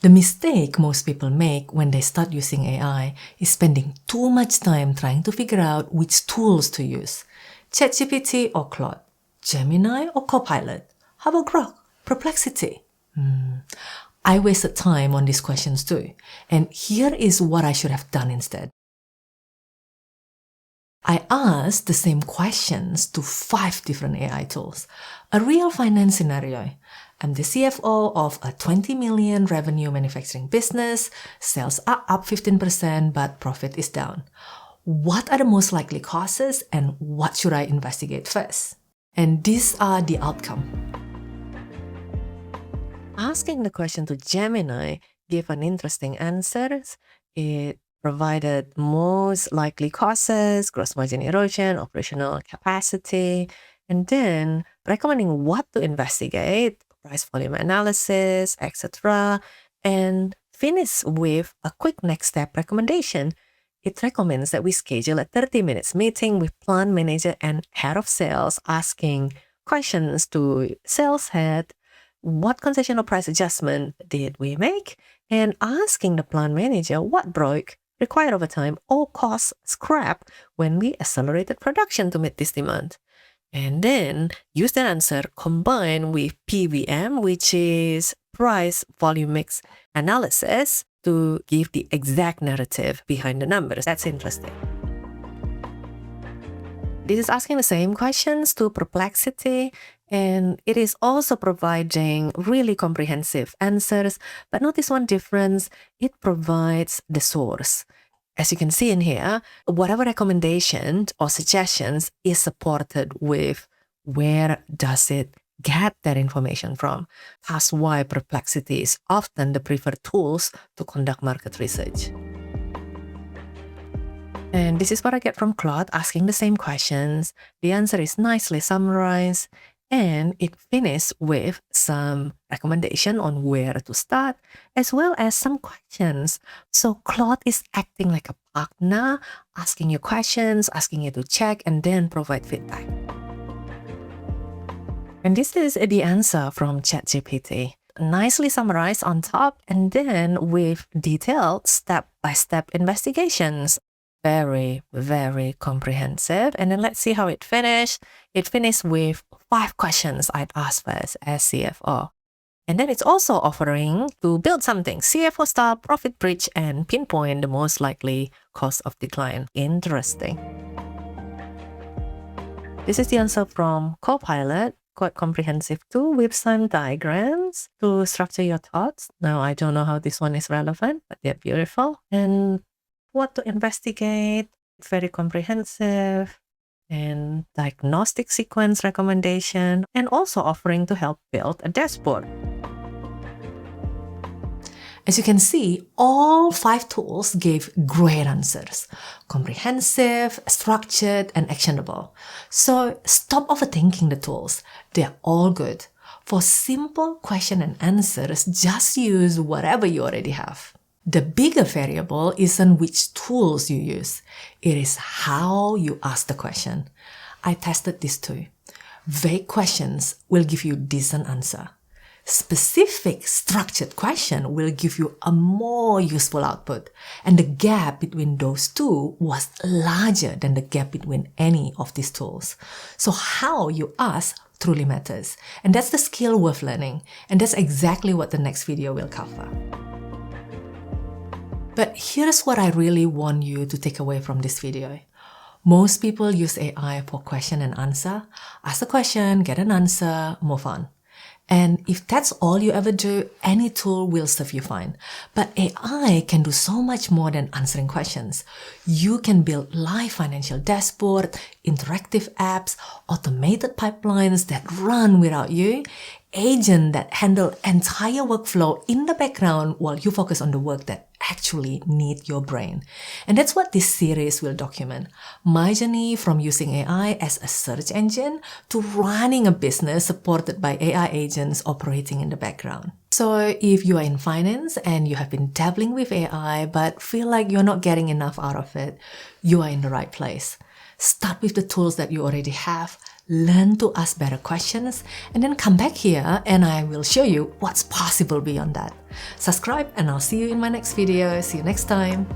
The mistake most people make when they start using AI is spending too much time trying to figure out which tools to use. ChatGPT or Claude? Gemini or Copilot? How about Grok? Perplexity? I wasted time on these questions too. And here is what I should have done instead. I asked the same questions to 5 different AI tools. A real finance scenario. I'm the CFO of a 20 million revenue manufacturing business. Sales are up 15%, but profit is down. What are the most likely causes and what should I investigate first? And these are the outcome. Asking the question to Gemini gave an interesting answers. It provided most likely causes, gross margin erosion, operational capacity, and then recommending what to investigate, price volume analysis, etc., and finish with a quick next step recommendation. It recommends that we schedule a 30 minutes meeting with plant manager and head of sales, asking questions to sales head, what concession or price adjustment did we make, and asking the plant manager what broke, required overtime, or cost scrap when we accelerated production to meet this demand. And then use that answer combined with PVM, which is price volume mix analysis, to give the exact narrative behind the numbers. That's interesting. This is asking the same questions to Perplexity, and it is also providing really comprehensive answers. But notice one difference, it provides the source. As you can see in here, whatever recommendation or suggestions is supported with where does it get that information from. That's why Perplexity is often the preferred tools to conduct market research. And this is what I get from Claude asking the same questions. The answer is nicely summarized, and it finishes with some recommendation on where to start, as well as some questions. So Claude is acting like a partner, asking you questions, asking you to check, and then provide feedback. And this is the answer from ChatGPT. Nicely summarized on top, and then with detailed step-by-step investigations. Very, very comprehensive. And then let's see how it finished. It finished with 5 questions I'd ask first as CFO. And then it's also offering to build something, CFO style profit bridge, and pinpoint the most likely cause of decline. Interesting. This is the answer from Copilot. Quite comprehensive too, with some diagrams to structure your thoughts. Now, I don't know how this one is relevant, but they're beautiful. And what to investigate, very comprehensive, and diagnostic sequence recommendation, and also offering to help build a dashboard. As you can see, all 5 tools gave great answers. Comprehensive, structured, and actionable. So stop overthinking the tools. They're all good. For simple question and answers, just use whatever you already have. The bigger variable isn't which tools you use. It is how you ask the question. I tested this too. Vague questions will give you decent answer. Specific structured question will give you a more useful output. And the gap between those two was larger than the gap between any of these tools. So how you ask truly matters. And that's the skill worth learning. And that's exactly what the next video will cover. But here's what I really want you to take away from this video. Most people use AI for question and answer. Ask the question, get an answer, move on. And if that's all you ever do, any tool will serve you fine. But AI can do so much more than answering questions. You can build live financial dashboard, interactive apps, automated pipelines that run without you, agents that handle entire workflow in the background while you focus on the work that actually need your brain. And that's what this series will document. My journey from using AI as a search engine to running a business supported by AI agents operating in the background. So if you are in finance and you have been dabbling with AI but feel like you're not getting enough out of it, you are in the right place. Start with the tools that you already have. learn to ask better questions, and then come back here and I will show you what's possible beyond that. Subscribe and I'll see you in my next video. See you next time.